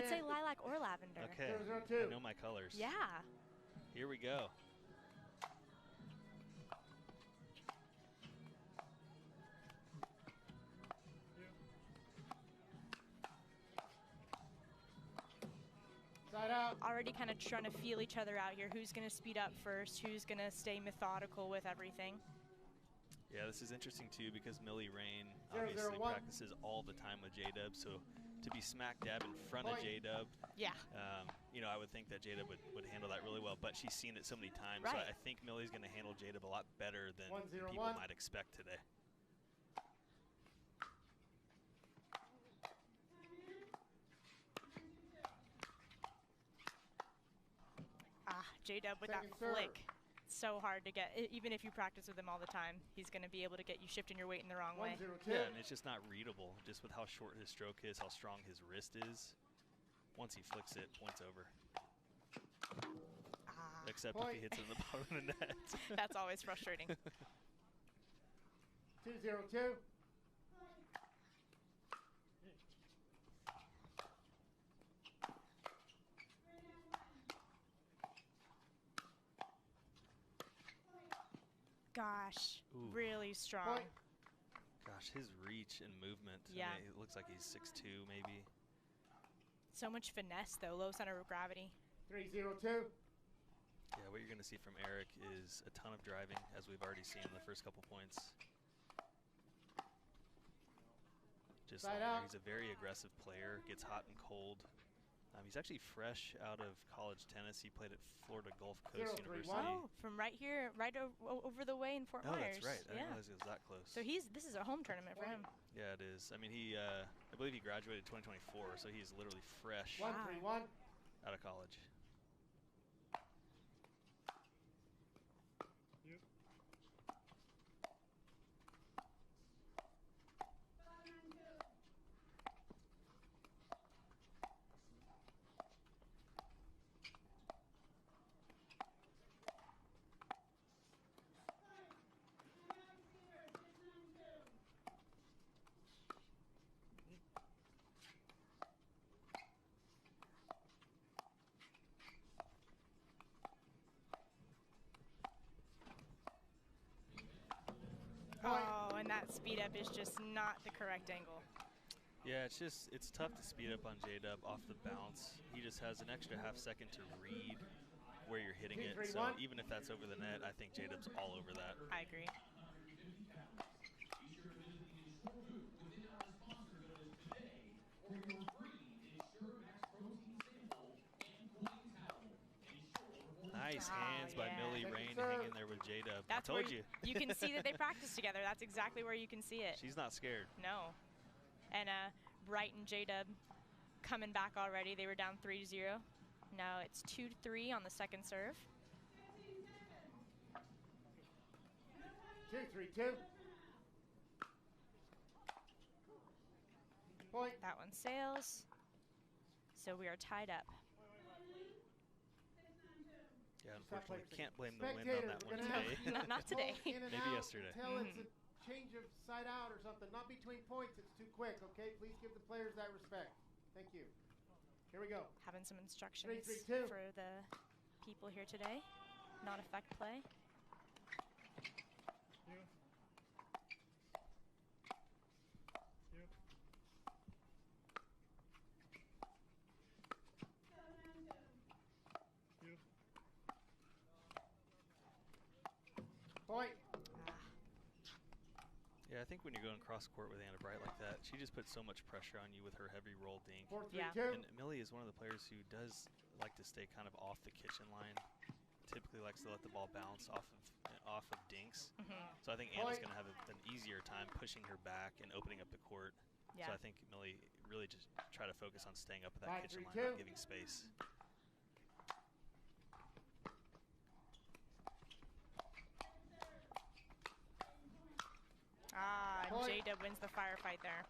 could say lilac or lavender. Okay, 0-0-2. I know my colors. Yeah. Here we go. Side out. Already kind of trying to feel each other out here. Who's going to speed up first? Who's going to stay methodical with everything? Yeah, this is interesting too because Millie Rane obviously practices all the time with J-Dub, so to be smack dab in front of J-Dub, yeah, you know, I would think that J-Dub would handle that really well, but she's seen it so many times, right. So I think Millie's going to handle J-Dub a lot better than people might expect today. J-Dub with that flick. It's so hard to get. Even if you practice with him all the time, he's going to be able to get you shifting your weight in the wrong way. 1-0-2. Yeah, and it's just not readable, just with how short his stroke is, how strong his wrist is. Once he flicks it, point's over. Except if he hits it in the bottom of the net. That's always frustrating. 2-0-2. Gosh, really strong. Point. Gosh, his reach and movement. Yeah. I mean, it looks like he's 6'2", maybe. So much finesse, though. Low center of gravity. 3-0-2. Yeah, what you're going to see from Eric is a ton of driving, as we've already seen in the first couple points. Just he's a very aggressive player, gets hot and cold. He's actually fresh out of college tennis. He played at Florida Gulf Coast University. Oh, from right here, right over the way in Fort Myers. Oh, that's right. I didn't realize it was that close. So this is a home tournament for him. Yeah, it is. I mean, I believe he graduated 2024, so he's literally fresh 1-3-1. out of college. Yep. Oh, and that speed up is just not the correct angle. Yeah, it's tough to speed up on J-Dub off the bounce. He just has an extra half second to read where you're hitting it. So even if that's over the net, I think J-Dub's all over that. I agree. Nice hands by Millie Rane hanging there with J-Dub. I told you. You can see that they practice together. That's exactly where you can see it. She's not scared. No. And Bright and J-Dub coming back already. They were down 3-0. Now it's 2-3 on the second serve. 2-3-2. Point. That one sails. So we are tied up. Yeah, unfortunately, can't blame the wind on that one today. Not today. Maybe yesterday. Until it's a change of side out or something. Not between points. It's too quick, okay? Please give the players that respect. Thank you. Here we go. Having some instructions 3-3-2. for the people here today. Not effect play. Yeah. Yeah. Yeah. Point. Yeah, I think when you're going cross court with Anna Bright like that, she just puts so much pressure on you with her heavy roll dink. 4-3-2. And Millie is one of the players who does like to stay kind of off the kitchen line. Typically likes to let the ball bounce off of dinks. So I think Anna's going to have an easier time pushing her back and opening up the court. So I think Millie really just try to focus on staying up at that kitchen line, not giving space. J-Dub wins the firefight there.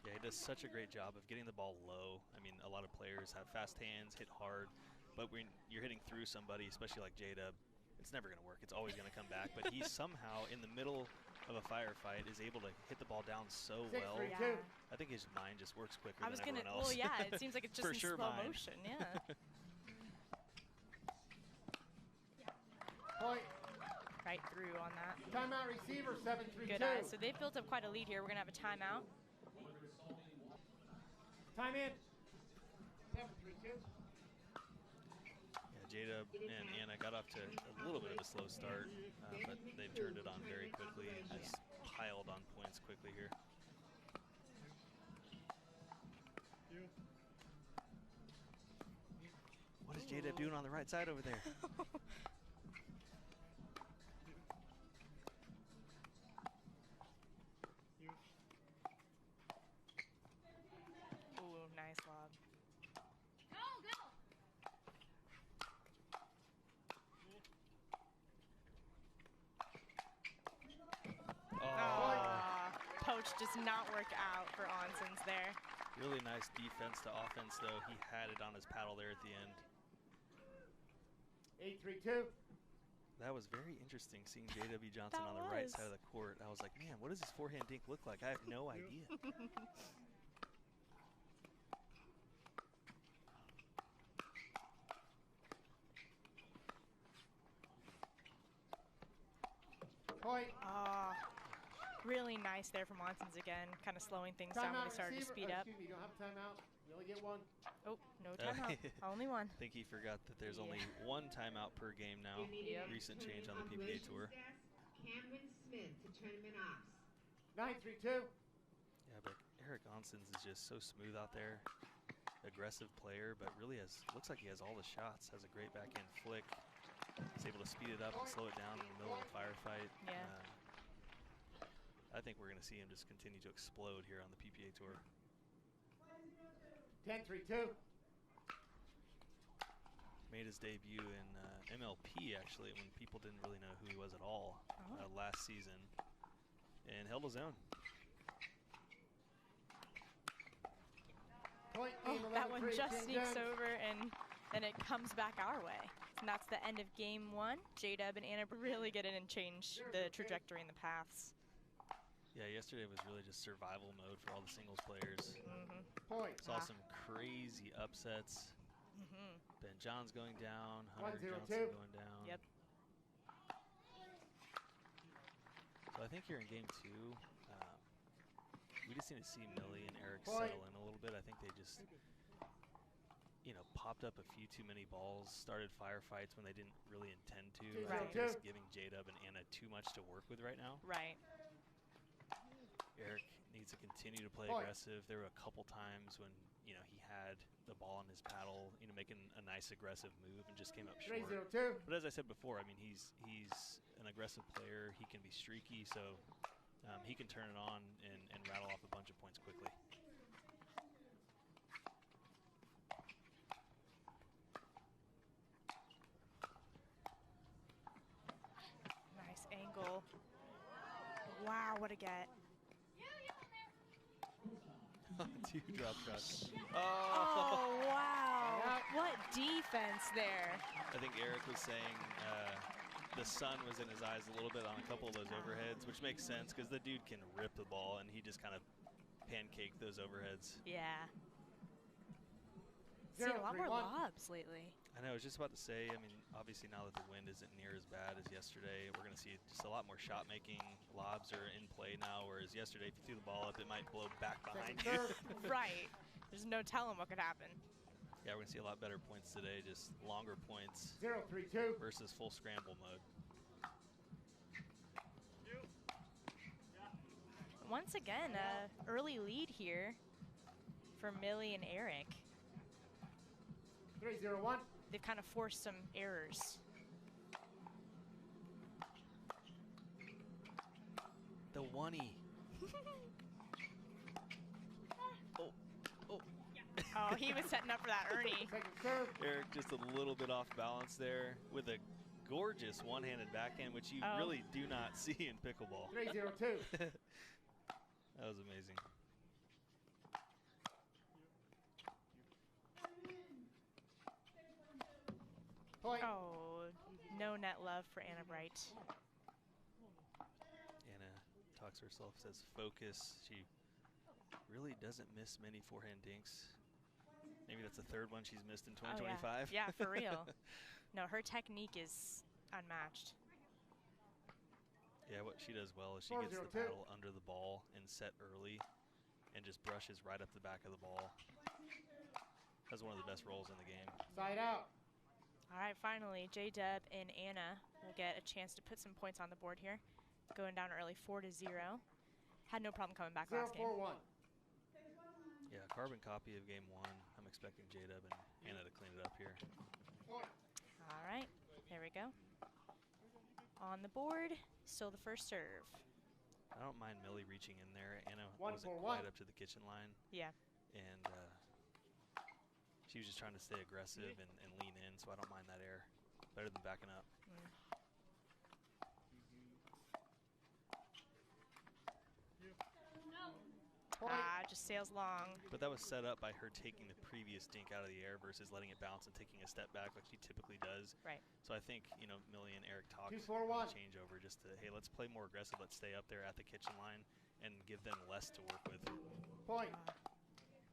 Yeah, he does such a great job of getting the ball low. I mean, a lot of players have fast hands, hit hard, but when you're hitting through somebody, especially like J-Dub, it's never going to work. It's always going to come back. But he's somehow in the middle of a firefight is able to hit the ball down so 6-3, well. Yeah. I think his mind just works quicker I than was everyone gonna. else. Well, yeah. It seems like it's just For in sure slow mine. motion. Yeah. Point. Right through on that. Timeout receiver, 7-3-2. Good. So they've built up quite a lead here. We're gonna have a timeout. Time in. 7-3-2. Yeah, J-Dub and Anna got off to a little bit of a slow start, but they've turned it on very quickly and just piled on points quickly here. What is J-Dub doing on the right side over there? Ooh, nice lob. Poach does not work out for Oncins there. Really nice defense to offense, though. He had it on his paddle there at the end. 8-3-2. That was very interesting seeing J.W. Johnson on the right side of the court. I was like, man, what does his forehand dink look like? I have no idea. Point. Really nice there from Oncins again, kind of slowing things down when they started to speed up. Excuse me, you don't have timeout. You only get one. Oh, no timeout. Only one. I think he forgot that there's only one timeout per game now. Yep. Recent change on the PPA Tour. Cameron Smith to tournament ops. 9-3-2. Yeah, but Eric Oncins is just so smooth out there. Aggressive player, but really looks like he has all the shots. Has a great backhand flick. He's able to speed it up and slow it down in the middle of the firefight. Yeah. I think we're going to see him just continue to explode here on the PPA Tour. 10-3-2. Made his debut in MLP, actually, when people didn't really know who he was at all last season, and held his own. Point. That one just sneaks over, and then it comes back our way. And that's the end of game one. J-Dub and Anna really get in and change the trajectory and the paths. Yeah, yesterday was really just survival mode for all the singles players. Point. Saw some crazy upsets. Ben John's going down, Hunter 1-0-2. Johnson going down. Yep. So I think here in game two, we just need to see Millie and Eric Point. settle in a little bit. I think they just, popped up a few too many balls, started firefights when they didn't really intend to. I think they're just giving J-Dub and Anna too much to work with right now. Right. Eric needs to continue to play Point. aggressive. There were a couple times when, he had the ball on his paddle, making a nice aggressive move and just came up short. 3-0-2. But as I said before, I mean, he's an aggressive player. He can be streaky, so he can turn it on and rattle off a bunch of points quickly. Nice angle. Wow, what a get. Two drop shots. Oh, wow. What defense there. I think Eric was saying the sun was in his eyes a little bit on a couple of those overheads, which makes sense because the dude can rip the ball, and he just kind of pancaked those overheads. Yeah. Seen a lot more lobs lately. I know, I was just about to say, I mean, obviously now that the wind isn't near as bad as yesterday, we're going to see just a lot more shot making. Lobs are in play now, whereas yesterday if you threw the ball up, it might blow back behind you. Right. There's no telling what could happen. Yeah, we're going to see a lot better points today, just longer points 0-3-2. versus full scramble mode. Once again, early lead here for Millie and Eric. 3-0-1. They've kind of forced some errors. The one-e. Oh, he was setting up for that Ernie. Second serve. Eric just a little bit off balance there with a gorgeous one-handed backhand, which you really do not see in pickleball. 3-0-2. That was amazing. Point. Oh, no net love for Anna Bright. Anna talks to herself, says focus. She really doesn't miss many forehand dinks. Maybe that's the third one she's missed in 2025. Oh, yeah, for real. No, her technique is unmatched. Yeah, what she does well is she gets the paddle under the ball and set early and just brushes right up the back of the ball. That's one of the best rolls in the game. Side out. All right, finally, J-Dub and Anna will get a chance to put some points on the board here. Going down early 4-0. Had no problem coming back last game. 0-4-1. Yeah, carbon copy of game 1. I'm expecting J-Dub and Anna to clean it up here. All right, there we go. On the board, still the first serve. I don't mind Millie reaching in there. Anna 1 wasn't for quite 1. up to the kitchen line. Yeah. And she was just trying to stay aggressive and lean in, so I don't mind that air. Better than backing up. Just sails long. But that was set up by her taking the previous dink out of the air versus letting it bounce and taking a step back like she typically does. Right. So I think, you know, Millie and Eric talked 2-4-1. changeover just to, hey, let's play more aggressive. Let's stay up there at the kitchen line and give them less to work with. Point.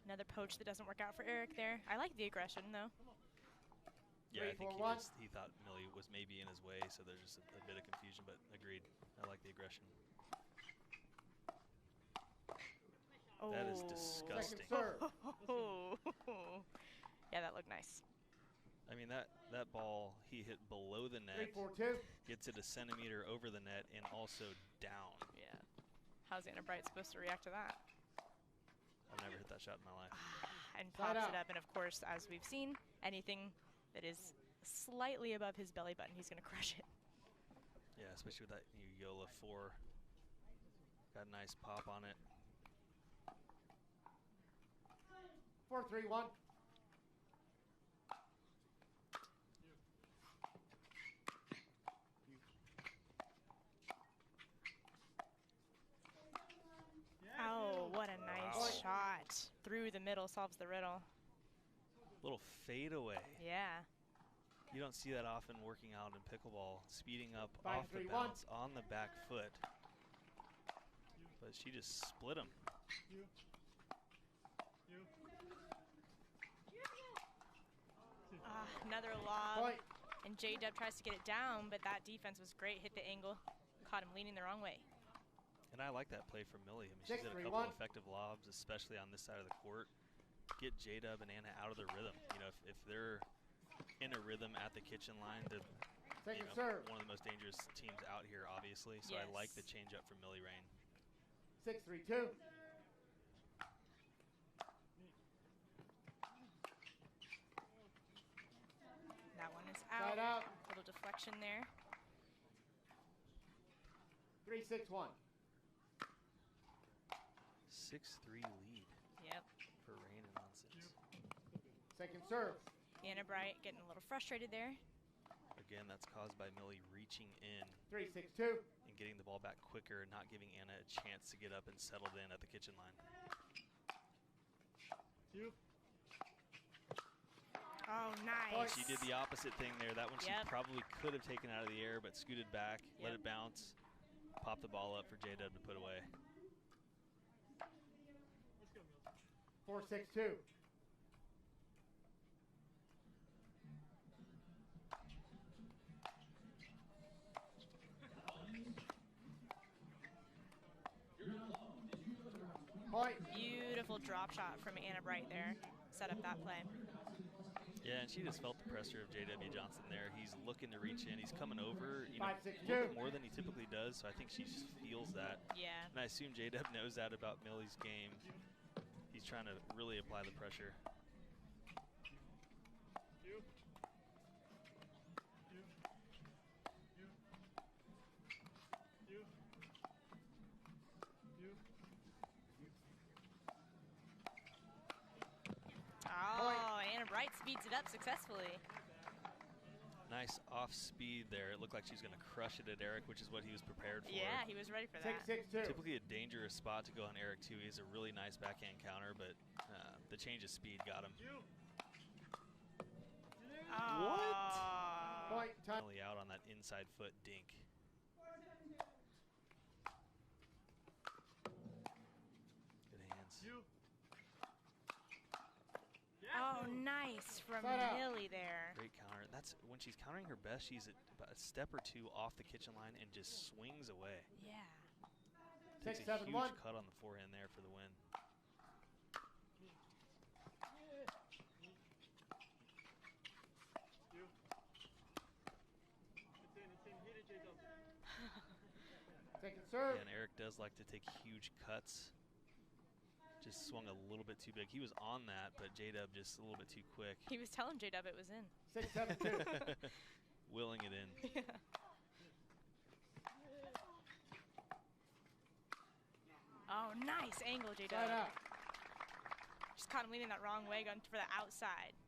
Another poach that doesn't work out for Eric there. I like the aggression, though. Yeah, I think 3-4-1. he thought Millie was maybe in his way, so there's just a bit of confusion, but agreed. I like the aggression. Oh. That is disgusting. Second serve. Yeah, that looked nice. I mean, that ball, he hit below the net, 3-4-2. gets it a centimeter over the net, and also down. Yeah. How's Anna Bright supposed to react to that? I've never hit that shot in my life. And pops it up, and of course, as we've seen, anything that is slightly above his belly button, he's going to crush it. Yeah, especially with that new Yola 4. Got a nice pop on it. 4-3-1. Oh, what a nice shot. Through the middle, solves the riddle. Little fadeaway. Yeah. You don't see that often working out in pickleball. Speeding up 5-3-1. off the bounce on the back foot. But she just split him. Another lob. Point. And J-Dub tries to get it down, but that defense was great. Hit the angle. Caught him leaning the wrong way. And I like that play from Millie. I mean, she's had a couple effective lobs, especially on this side of the court. Get J-Dub and Anna out of their rhythm. You know, if they're in a rhythm at the kitchen line, to one of the most dangerous teams out here, obviously. So I like the change up from Millie Rane. 6-3-2. That one is out. Side out. Little deflection there. 3-6-1. 6-3 lead. Yep. For Rane and Oncins. Second serve. Anna Bright getting a little frustrated there. Again, that's caused by Millie reaching in 3-6-2. and getting the ball back quicker, not giving Anna a chance to get up and settled in at the kitchen line. Oh, nice. She did the opposite thing there. That one she probably could have taken out of the air, but scooted back, let it bounce, popped the ball up for J-Dub to put away. 4-6-2. Point. Beautiful drop shot from Anna Bright there. Set up that play. Yeah, and she just felt the pressure of J.W. Johnson there. He's looking to reach in. He's coming over, you know, a little bit more than he typically does, so I think she feels that. Yeah. And I assume J.W. knows that about Millie's game. He's trying to really apply the pressure. Oh, Anna Bright speeds it up successfully. Nice off speed there. It looked like she was going to crush it at Eric, which is what he was prepared for. Yeah, he was ready for that. 6-6-2. Typically a dangerous spot to go on Eric, too. He has a really nice backhand counter, but the change of speed got him. What? Point. Time. Out on that inside foot dink. Oh, nice from Side out. Millie there. Great counter. That's when she's countering her best. She's about a step or two off the kitchen line and just swings away. Yeah. Takes a 6-7-1. huge cut on the forehand there for the win. Second serve. Yeah, and Eric does like to take huge cuts. Just swung a little bit too big. He was on that, but J-Dub just a little bit too quick. He was telling J-Dub it was in. 6-7-2. Willing it in. Yeah. Oh, nice angle, J-Dub. Side out. Just caught him leaning that wrong way, going for the outside.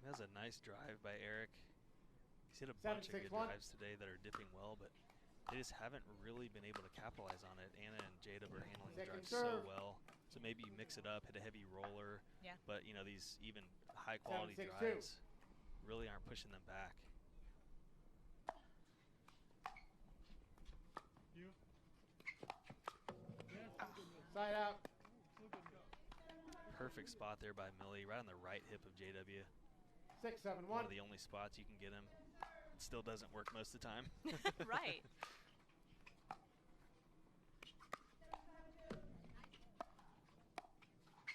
That was a nice drive by Eric. He's hit a 7, bunch of 6, good 1. drives today that are dipping well, but they just haven't really been able to capitalize on it. Anna and J-Dub are handling the Second drives so serve. well. So maybe you mix it up, hit a heavy roller. Yeah. But, you know, these even high-quality 7, 6, 2. drives really aren't pushing them back. Side out. Perfect spot there by Millie, right on the right hip of JW. 6-7-1. One of the only spots you can get him. It still doesn't work most of the time. Right.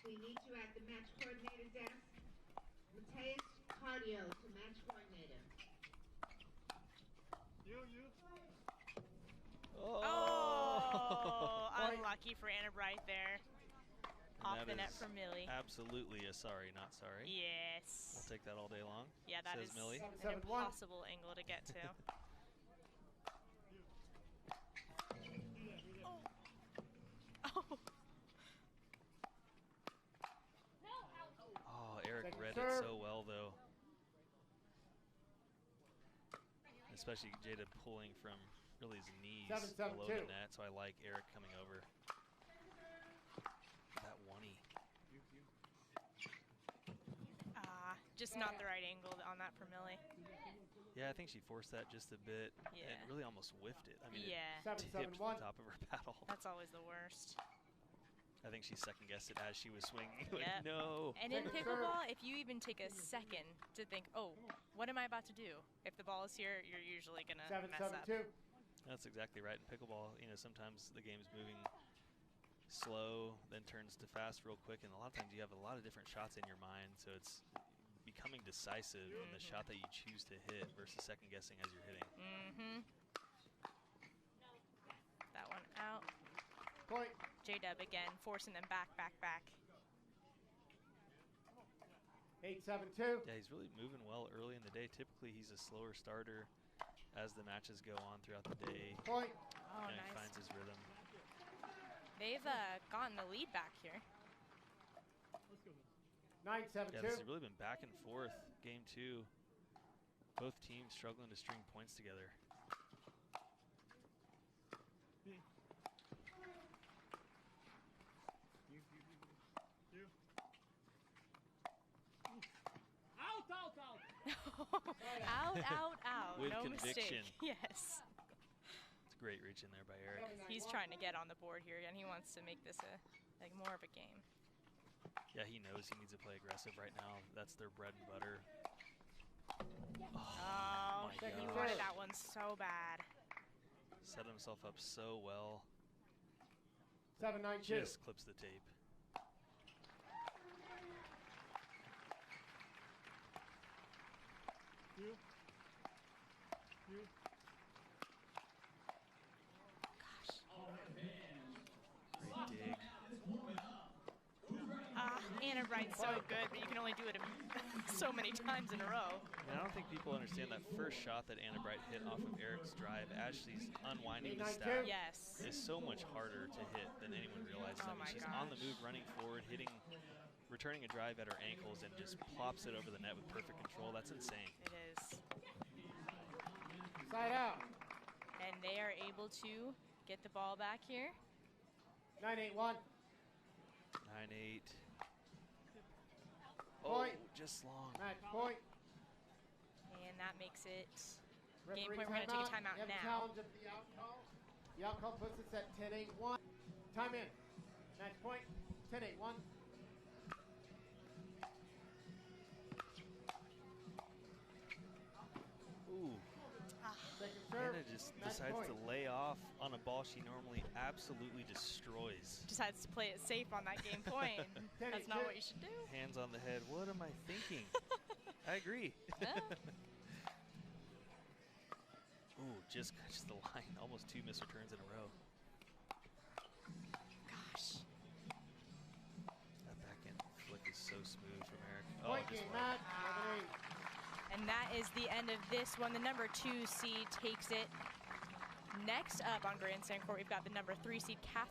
We need you at the match coordinator desk. Mateus Cardio to match coordinator. Oh, unlucky for Anna Bright there. Off And the that net is for Millie. Absolutely a sorry, not sorry. Yes. We'll take that all day long. Yeah, that says is Millie. an 7-1. impossible angle to get to. Oh. Oh, Eric Second read serve. it so well, though. Especially Jada pulling from really his knees 7-7-2. below the net, so I like Eric coming over. That one-e. Just not the right angle on that for Millie. Yeah, I think she forced that just a bit Yeah. and really almost whiffed it. I mean, Yeah. it tipped 7-7-1. the top of her paddle. That's always the worst. I think she second-guessed it as she was swinging. Like, Yep. no. And in Second serve. pickleball, if you even take a second to think, oh, what am I about to do? If the ball is here, you're usually going to mess up. 7-7-2. That's exactly right. In pickleball, you know, sometimes the game's moving slow, then turns to fast real quick, and a lot of times you have a lot of different shots in your mind, so it's becoming decisive in the shot that you choose to hit versus second-guessing as you're hitting. That one out. Point. J-Dub again, forcing them back. 8-7-2. Yeah, he's really moving well early in the day. Typically, he's a slower starter as the matches go on throughout the day. Point. Oh, and he nice. finds his rhythm. They've gotten the lead back here. 9-7-2. Yeah, this has really been back and forth. Game two. Both teams struggling to string points together. Out. With no conviction. mistake. Yes. It's great reach in there by Eric. He's trying to get on the board here, and he wants to make this more of a game. Yeah, he knows he needs to play aggressive right now. That's their bread and butter. Oh, my he gosh. wanted that one so bad. Set himself up so well. 7-9-2. Just clips the tape. Great dig. Anna Bright's so good, but you can only do it so many times in a row. And I don't think people understand that first shot that Anna Bright hit off of Eric's drive as she's unwinding the stack Yes. is so much harder to hit than anyone realizes. Oh I mean, my she's on the gosh. move, running forward, returning a drive at her ankles and just plops it over the net with perfect control. That's insane. It is. Side out. And they are able to get the ball back here. 9-8-1. 9-8. Point. Oh, just long. Match point. And that makes it game Referee point. We're going to take a timeout You have a now. challenge of the out call. The out call puts us at 10-8-1. Time in. Match point. 10-8, 1. Ooh. Second serve. Anna just match decides point. to lay off on a ball she normally absolutely destroys. Decides to play it safe on that game point. That's not what you should do. Hands on the head. What am I thinking? I agree. Ooh, just catches the line. Almost 2 missed returns in a row. Gosh. That backhand flick is so smooth from Eric. Point just game right. match. 11-8. And that is the end of this one. The number 2 seed takes it. Next up on grandstand court, we've got the number 3 seed,